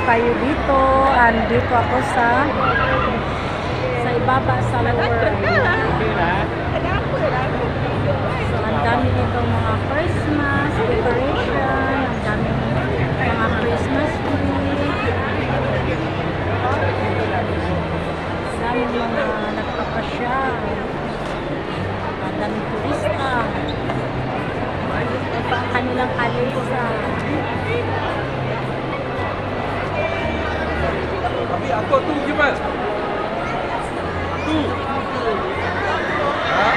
kayo dito. Andito ako sa ibaba sa lower. So, ang dami nitong mga Christmas decoration. Ang dami mga Christmas tree. Sa mga nagpapasya. Ang daming turista. Ito ang kanilang kalesa. Ako, tu gimana? Tu. Ha?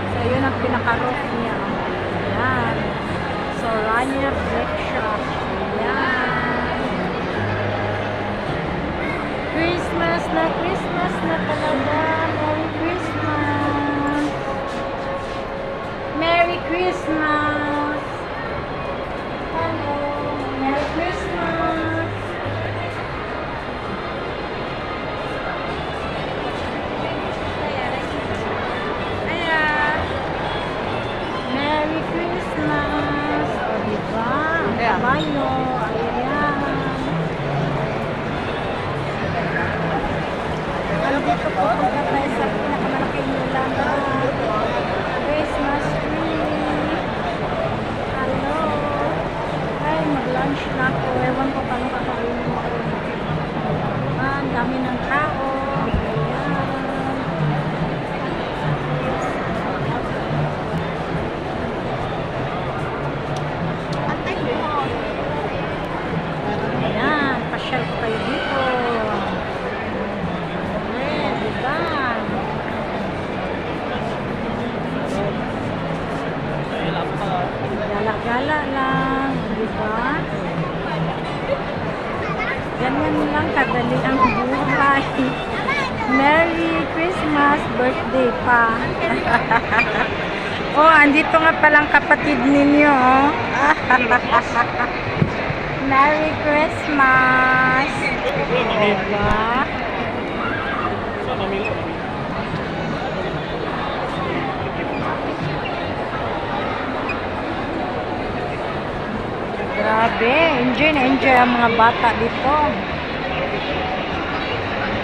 So, yun ang pinaka-roof niya. Ayan. So, Rania Brick Shop. Ayan. Christmas na talaga. Merry Christmas. Merry Christmas. Hello. Merry Christmas. Ayan. Merry Christmas. O, diba? Ang kabayo. Ayan. Dito po punta tayo sa pinakamalaking nilaga. Christmas tree. Hello. Ay, mag-lunch na ako. Ewan ko paano kakainin ko. Ang dami ng tao. Ayan. Ayan. Pasyal ko kayo dito. Gala-gala lang, di ba? Ganyan lang kadali ang buhay. Merry Christmas birthday pa. Oh, andito nga palang kapatid ninyo. Oh. Merry Christmas. Diba? Grabe, enjoy na enjoy ang mga bata dito.